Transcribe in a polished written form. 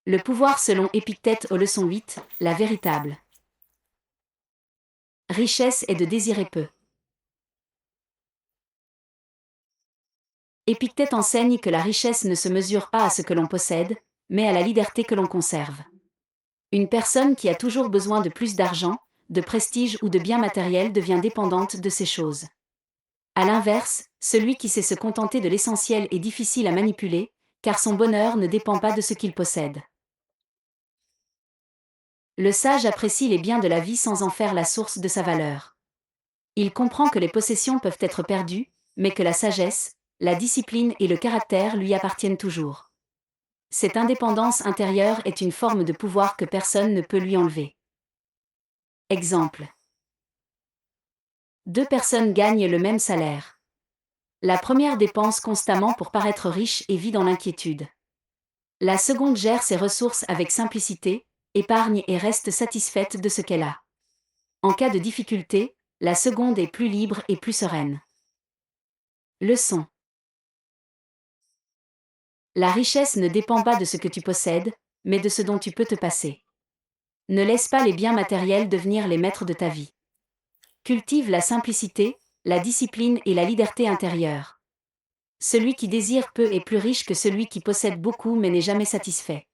Le pouvoir selon Épictète aux leçons 8, la véritable richesse est de désirer peu. Épictète enseigne que la richesse ne se mesure pas à ce que l'on possède, mais à la liberté que l'on conserve. Une personne qui a toujours besoin de plus d'argent, de prestige ou de biens matériels devient dépendante de ces choses. À l'inverse, celui qui sait se contenter de l'essentiel est difficile à manipuler, car son bonheur ne dépend pas de ce qu'il possède. Le sage apprécie les biens de la vie sans en faire la source de sa valeur. Il comprend que les possessions peuvent être perdues, mais que la sagesse, la discipline et le caractère lui appartiennent toujours. Cette indépendance intérieure est une forme de pouvoir que personne ne peut lui enlever. Exemple. Deux personnes gagnent le même salaire. La première dépense constamment pour paraître riche et vit dans l'inquiétude. La seconde gère ses ressources avec simplicité, épargne et reste satisfaite de ce qu'elle a. En cas de difficulté, la seconde est plus libre et plus sereine. Leçon. La richesse ne dépend pas de ce que tu possèdes, mais de ce dont tu peux te passer. Ne laisse pas les biens matériels devenir les maîtres de ta vie. Cultive la simplicité, la discipline et la liberté intérieure. Celui qui désire peu est plus riche que celui qui possède beaucoup mais n'est jamais satisfait.